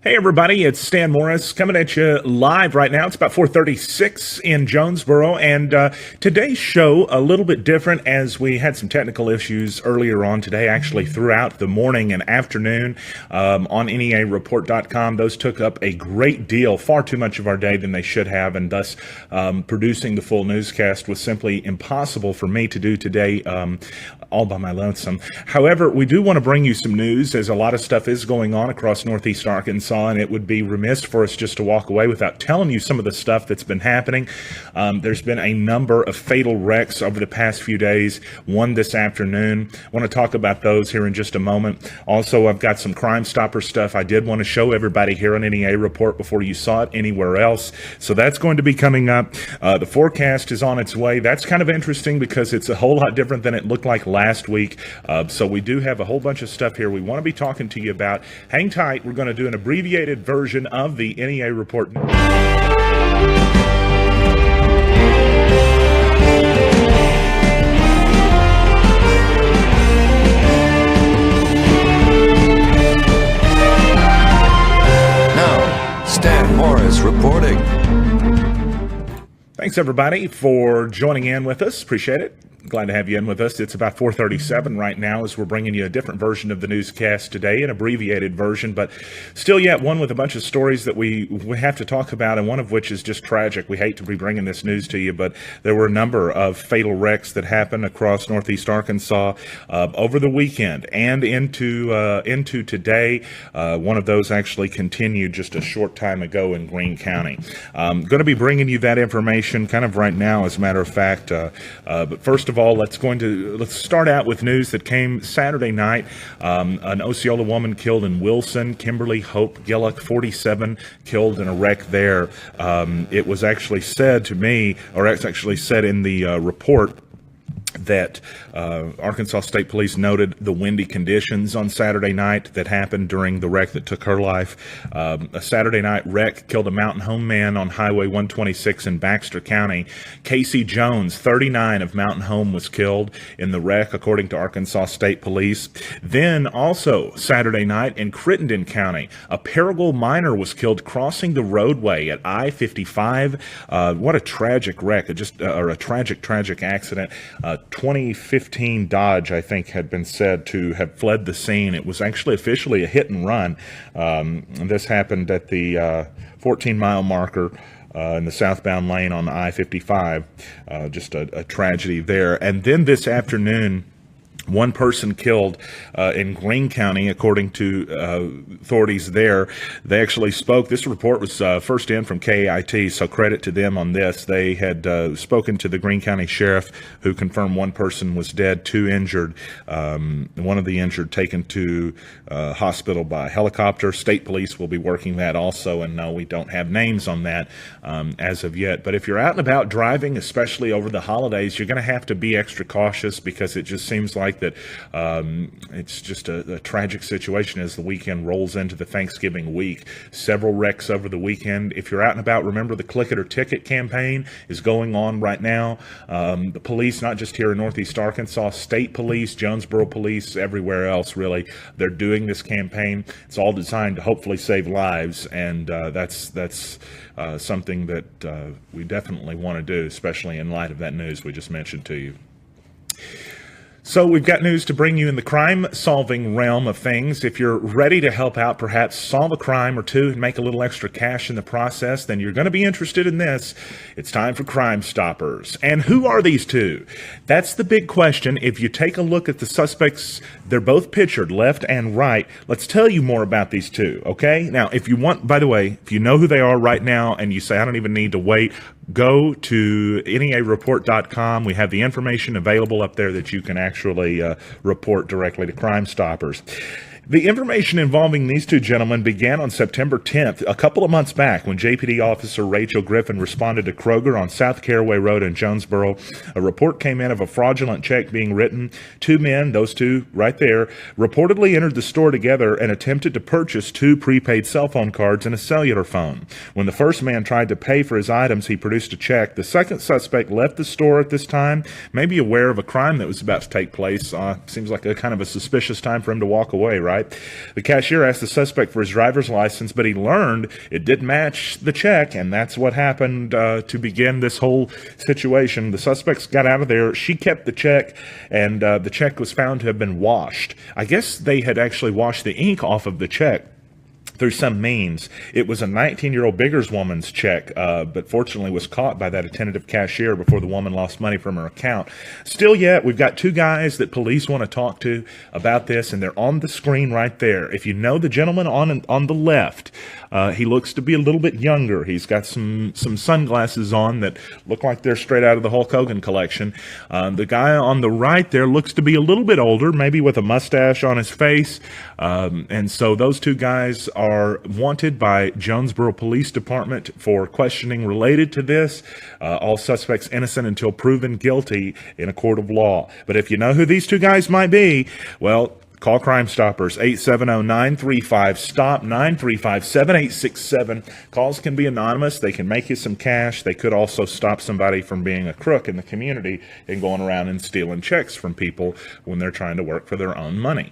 Hey everybody, it's Stan Morris coming at you live right now. It's about 4:36 in Jonesboro, and today's show a little bit different as we had some technical issues earlier on today, actually throughout the morning and afternoon on NEAreport.com. Those took up a great deal, far too much of our day than they should have, and thus producing the full newscast was simply impossible for me to do today all by my lonesome. However, we do want to bring you some news as a lot of stuff is going on across Northeast Arkansas, and it would be remiss for us just to walk away without telling you some of the stuff that's been happening. There's been a number of fatal wrecks over the past few days, one this afternoon. I want to talk about those here in just a moment. Also, I've got some Crime Stopper stuff I did want to show everybody here on NEA Report before you saw it anywhere else. So that's going to be coming up. The forecast is on its way. That's kind of interesting because it's a whole lot different than it looked like last week. So we do have a whole bunch of stuff here we want to be talking to you about. Hang tight. We're going to do an abbreviated version of the NEA Report. Now, Stan Morris reporting. Thanks, everybody, for joining in with us. Appreciate it. Glad to have you in with us. It's about 4:37 right now as we're bringing you a different version of the newscast today, an abbreviated version, but still yet one with a bunch of stories that we have to talk about, and one of which is just tragic. We hate to be bringing this news to you, but there were a number of fatal wrecks that happened across Northeast Arkansas over the weekend and into today. One of those actually continued just a short time ago in Greene County. Going to be bringing you that information kind of right now, as a matter of fact. But first of all, let's start out with news that came Saturday night. An Osceola woman killed in Wilson. Kimberly Hope Gillick, 47, killed in a wreck there. It was actually said to me, or it's actually said in the report, that Arkansas State Police noted the windy conditions on Saturday night that happened during the wreck that took her life. A Saturday night wreck killed a Mountain Home man on Highway 126 in Baxter County. Casey Jones, 39, of Mountain Home was killed in the wreck, according to Arkansas State Police. Then also Saturday night in Crittenden County, a Paragould miner was killed crossing the roadway at I-55. What a tragic wreck, or a tragic accident. 2015 Dodge, I think, had been said to have fled the scene. It was actually officially a hit and run. This happened at the 14-mile marker in the southbound lane on I-55. Just a tragedy there. And then this afternoon, one person killed in Greene County, according to authorities there. They actually spoke. This report was first in from KIT, so credit to them on this. They had spoken to the Greene County Sheriff, who confirmed one person was dead, two injured. One of the injured taken to hospital by helicopter. State Police will be working that also, and no, we don't have names on that as of yet. But if you're out and about driving, especially over the holidays, you're going to have to be extra cautious, because it just seems like that it's just a tragic situation as the weekend rolls into the Thanksgiving week. Several wrecks over the weekend. If you're out and about, remember the Click It or Ticket campaign is going on right now. The police, not just here in Northeast Arkansas, State Police, Jonesboro Police, everywhere else really, they're doing this campaign. It's all designed to hopefully save lives, and that's something that we definitely want to do, especially in light of that news we just mentioned to you. So we've got news to bring you in the crime-solving realm of things. If you're ready to help out, perhaps solve a crime or two and make a little extra cash in the process, then you're going to be interested in this. It's time for Crime Stoppers. And who are these two? That's the big question. If you take a look at the suspects, they're both pictured, left and right. Let's tell you more about these two, okay? Now, if you want, by the way, if you know who they are right now and you say, I don't even need to wait, go to NEAreport.com. We have the information available up there that you can actually report directly to Crime Stoppers. The information involving these two gentlemen began on September 10th, a couple of months back, when JPD officer Rachel Griffin responded to Kroger on South Caraway Road in Jonesboro. A report came in of a fraudulent check being written. Two men, those two right there, reportedly entered the store together and attempted to purchase two prepaid cell phone cards and a cellular phone. When the first man tried to pay for his items, he produced a check. The second suspect left the store at this time, maybe aware of a crime that was about to take place. Seems like a kind of a suspicious time for him to walk away, right? right? The cashier asked the suspect for his driver's license, but he learned it didn't match the check, and that's what happened to begin this whole situation. The suspects got out of there. She kept the check, and the check was found to have been washed. I guess they had actually washed the ink off of the check through some means. It was a 19-year-old Biggerswoman's check, but fortunately was caught by that attentive cashier before the woman lost money from her account. Still yet, we've got two guys that police want to talk to about this, and they're on the screen right there. If you know the gentleman on the left, he looks to be a little bit younger. He's got some sunglasses on that look like they're straight out of the Hulk Hogan collection. The guy on the right there looks to be a little bit older, maybe with a mustache on his face. And so those two guys are wanted by Jonesboro Police Department for questioning related to this. All suspects innocent until proven guilty in a court of law. But if you know who these two guys might be, well, call Crime Stoppers, 870-935-STOP, 935-7867. Calls can be anonymous. They can make you some cash. They could also stop somebody from being a crook in the community and going around and stealing checks from people when they're trying to work for their own money.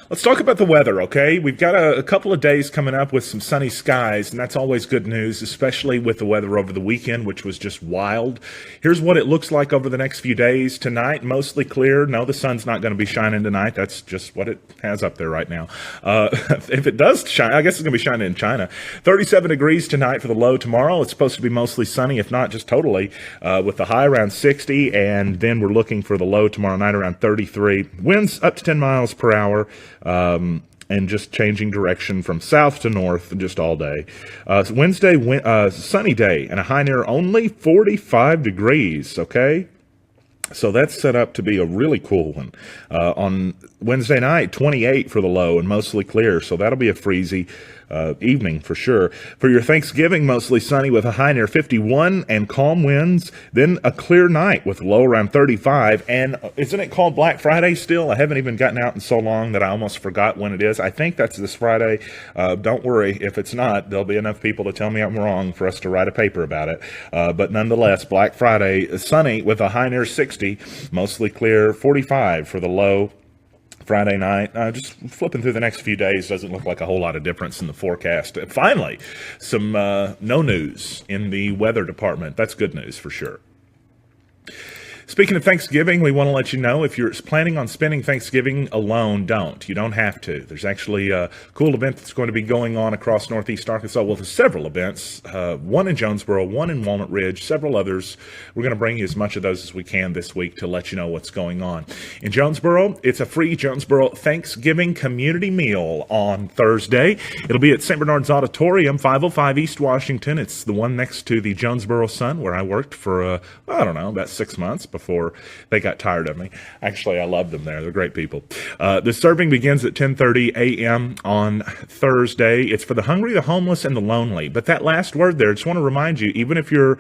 Let's talk about the weather, okay? We've got a couple of days coming up with some sunny skies, and that's always good news, especially with the weather over the weekend, which was just wild. Here's what it looks like over the next few days. Tonight, mostly clear. No, the sun's not going to be shining tonight. That's just what it has up there right now. If it does shine, I guess it's going to be shining in China. 37 degrees tonight for the low tomorrow. It's supposed to be mostly sunny, if not just totally, with the high around 60, and then we're looking for the low tomorrow night around 33. Winds up to 10 miles per hour. And just changing direction from south to north just all day. Wednesday, sunny day, and a high near only 45 degrees, okay? So that's set up to be a really cool one. On Wednesday night, 28 for the low and mostly clear, so that'll be a freezy evening for sure. For your Thanksgiving, mostly sunny with a high near 51 and calm winds, then a clear night with a low around 35. And isn't it called Black Friday still? I haven't even gotten out in so long that I almost forgot when it is. I think that's this Friday. Don't worry, if it's not, there'll be enough people to tell me I'm wrong for us to write a paper about it. But nonetheless, Black Friday, sunny with a high near 60, mostly clear, 45 for the low. Friday night, just flipping through the next few days, doesn't look like a whole lot of difference in the forecast. Finally, some no news in the weather department. That's good news for sure. Speaking of Thanksgiving, we want to let you know if you're planning on spending Thanksgiving alone, don't. You don't have to. There's actually a cool event that's going to be going on across Northeast Arkansas. Well, there's several events, one in Jonesboro, one in Walnut Ridge, several others. We're going to bring you as much of those as we can this week to let you know what's going on. In Jonesboro, it's a free Jonesboro Thanksgiving community meal on Thursday. It'll be at St. Bernard's Auditorium, 505 East Washington. It's the one next to the Jonesboro Sun, where I worked for, about 6 months before they got tired of me. Actually, I love them there. They're great people. The serving begins at 10:30 a.m. on Thursday. It's for the hungry, the homeless, and the lonely. But that last word there, I just want to remind you, even if you're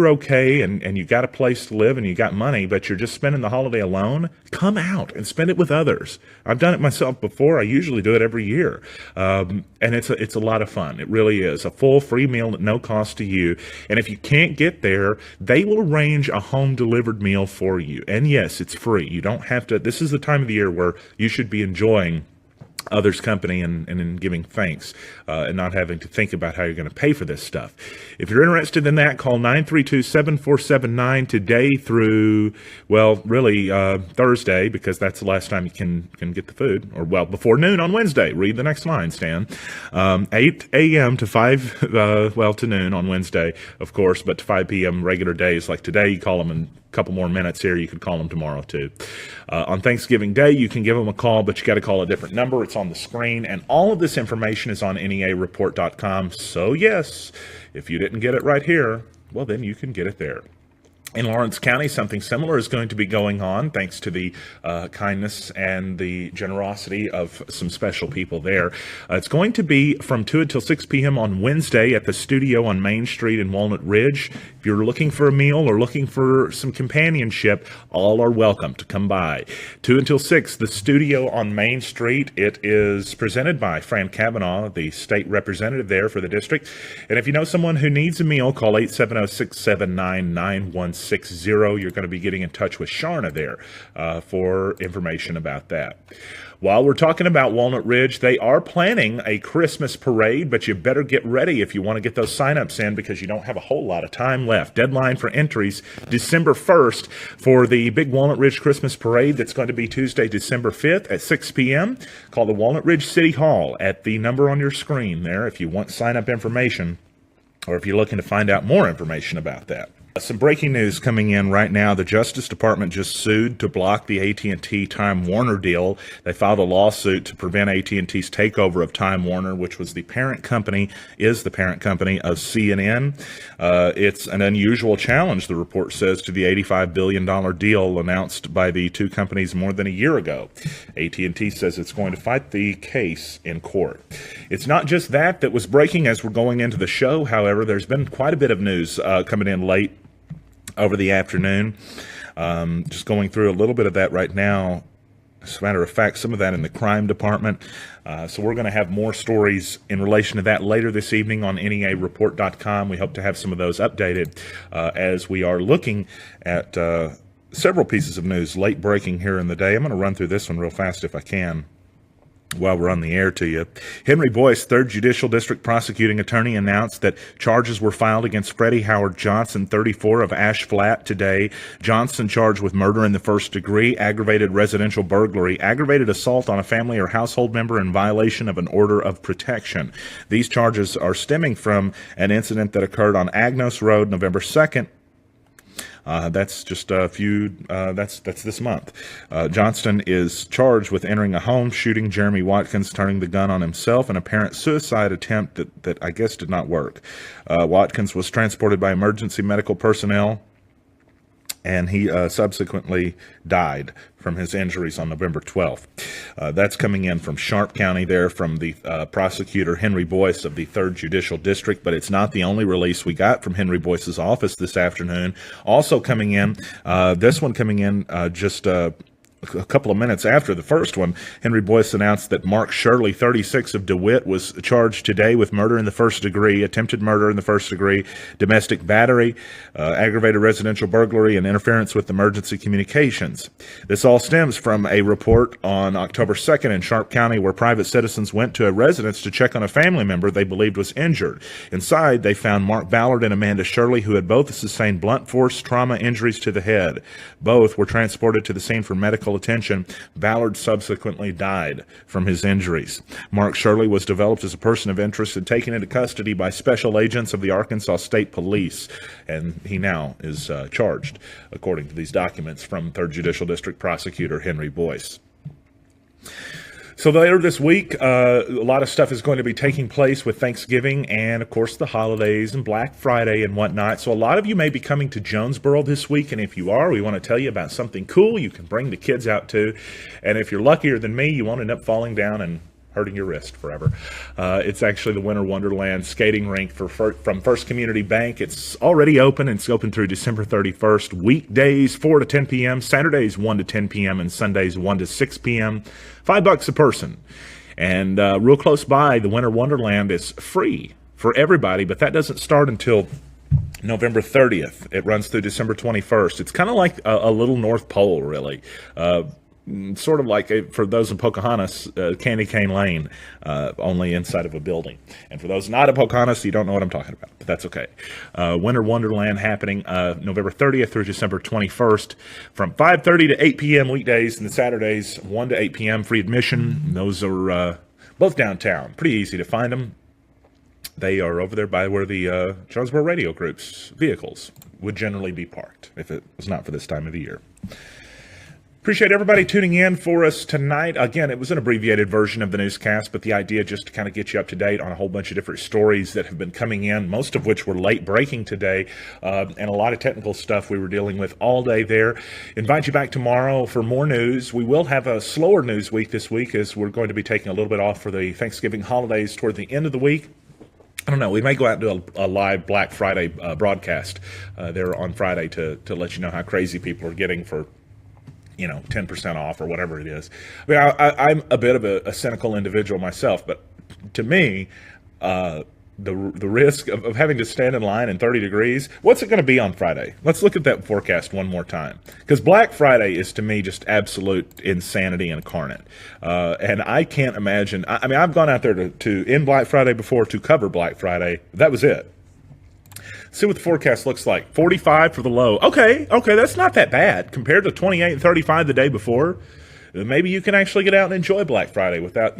okay and you got a place to live and you got money, but you're just spending the holiday alone, come out and spend it with others. I've done it myself before. I usually do it every year. And it's a lot of fun. It really is. A full free meal at no cost to you. And if you can't get there, they will arrange a home delivered meal for you. And yes, it's free. You don't have to. This is the time of the year where you should be enjoying others' company and in giving thanks and not having to think about how you're going to pay for this stuff. If you're interested in that, call 932-7479 today through, Thursday, because that's the last time you can get the food, or before noon on Wednesday. Read the next line, Stan. 8 a.m. to 5, to noon on Wednesday, of course, but to 5 p.m. regular days like today. You call them in a couple more minutes here. You could call them tomorrow too. On Thanksgiving Day, you can give them a call, but you got to call a different number. It's on the screen, and all of this information is on NEAreport.com. So yes, if you didn't get it right here, well, then you can get it there. In Lawrence County, something similar is going to be going on thanks to the kindness and the generosity of some special people there. It's going to be from 2 until 6 p.m. on Wednesday at the studio on Main Street in Walnut Ridge. If you're looking for a meal or looking for some companionship, all are welcome to come by. 2 until 6, the studio on Main Street. It is presented by Fran Cavanaugh, the state representative there for the district. And if you know someone who needs a meal, call 870-679-9160. 7160. You're going to be getting in touch with Sharna there for information about that. While we're talking about Walnut Ridge, they are planning a Christmas parade, but you better get ready if you want to get those signups in because you don't have a whole lot of time left. Deadline for entries, December 1st for the big Walnut Ridge Christmas parade that's going to be Tuesday, December 5th at 6 p.m. Call the Walnut Ridge City Hall at the number on your screen there if you want sign-up information or if you're looking to find out more information about that. Some breaking news coming in right now. The Justice Department just sued to block the AT&T Time Warner deal. They filed a lawsuit to prevent AT&T's takeover of Time Warner, which was the parent company, is the parent company of CNN. It's an unusual challenge, the report says, to the $85 billion deal announced by the two companies more than a year ago. AT&T says it's going to fight the case in court. It's not just that was breaking as we're going into the show, however. There's been quite a bit of news coming in late over the afternoon. Just going through a little bit of that right now. As a matter of fact, some of that in the crime department. So we're going to have more stories in relation to that later this evening on NEAreport.com. We hope to have some of those updated as we are looking at several pieces of news late breaking here in the day. I'm going to run through this one real fast if I can while we're on the air to you. Henry Boyce, 3rd Judicial District Prosecuting Attorney, announced that charges were filed against Freddie Howard Johnson, 34, of Ash Flat today. Johnson charged with murder in the first degree, aggravated residential burglary, aggravated assault on a family or household member in violation of an order of protection. These charges are stemming from an incident that occurred on Agnos Road, November 2nd. That's just a few, that's this month. Johnston is charged with entering a home, shooting Jeremy Watkins, turning the gun on himself, an apparent suicide attempt that I guess did not work. Watkins was transported by emergency medical personnel, and he subsequently died from his injuries on November 12th. That's coming in from Sharp County there from the prosecutor Henry Boyce of the 3rd Judicial District, but it's not the only release we got from Henry Boyce's office this afternoon. Also coming in, this one coming in just a couple of minutes after the first one, Henry Boyce announced that Mark Shirley, 36, of DeWitt, was charged today with murder in the first degree, attempted murder in the first degree, domestic battery, aggravated residential burglary, and interference with emergency communications. This all stems from a report on October 2nd in Sharp County where private citizens went to a residence to check on a family member they believed was injured. Inside, they found Mark Ballard and Amanda Shirley, who had both sustained blunt force trauma injuries to the head. Both were transported to the scene for medical attention. Ballard subsequently died from his injuries. Mark Shirley was developed as a person of interest and taken into custody by special agents of the Arkansas State Police, and he now is charged, according to these documents from 3rd Judicial District Prosecutor Henry Boyce. So later this week, a lot of stuff is going to be taking place with Thanksgiving and, of course, the holidays and Black Friday and whatnot. So a lot of you may be coming to Jonesboro this week, and if you are, we want to tell you about something cool you can bring the kids out to. And if you're luckier than me, you won't end up falling down and hurting your wrist forever. It's actually the Winter Wonderland skating rink from First Community Bank. It's already open, and it's open through December 31st. Weekdays, 4 to 10 p.m., Saturdays, 1 to 10 p.m., and Sundays, 1 to 6 p.m., $5 a person. And real close by, the Winter Wonderland is free for everybody, but that doesn't start until November 30th. It runs through December 21st. It's kind of like a little North Pole, really. Sort of like, for those in Pocahontas, Candy Cane Lane, only inside of a building. And for those not in Pocahontas, you don't know what I'm talking about, but that's okay. Winter Wonderland happening November 30th through December 21st from 5:30 to 8 p.m. weekdays, and the Saturdays 1 to 8 p.m. free admission. Those are both downtown. Pretty easy to find them. They are over there by where the Jonesboro Radio Group's vehicles would generally be parked if it was not for this time of the year. Appreciate everybody tuning in for us tonight. Again, it was an abbreviated version of the newscast, but the idea just to kind of get you up to date on a whole bunch of different stories that have been coming in, most of which were late breaking today, and a lot of technical stuff we were dealing with all day there. Invite you back tomorrow for more news. We will have a slower news week this week as we're going to be taking a little bit off for the Thanksgiving holidays toward the end of the week. I don't know. We may go out and do a live Black Friday broadcast there on Friday to let you know how crazy people are getting for 10% off or whatever it is. I mean, I'm a bit of a cynical individual myself, but to me, the risk of having to stand in line in 30 degrees. What's it going to be on Friday? Let's look at that forecast one more time. Because Black Friday is, to me, just absolute insanity incarnate. And I can't imagine. I mean, I've gone out there to end Black Friday before to cover Black Friday. That was it. See what the forecast looks like. 45 for the low. Okay, that's not that bad compared to 28 and 35 the day before. Maybe you can actually get out and enjoy Black Friday without,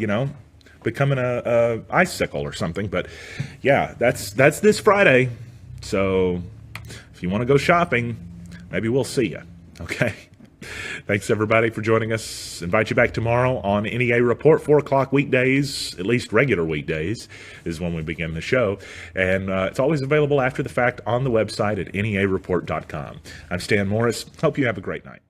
becoming a icicle or something. But yeah, that's this Friday. So if you want to go shopping, maybe we'll see you. Okay. Thanks everybody for joining us. Invite you back tomorrow on NEA Report, 4 o'clock weekdays, at least regular weekdays is when we begin the show. And it's always available after the fact on the website at neareport.com. I'm Stan Morris. Hope you have a great night.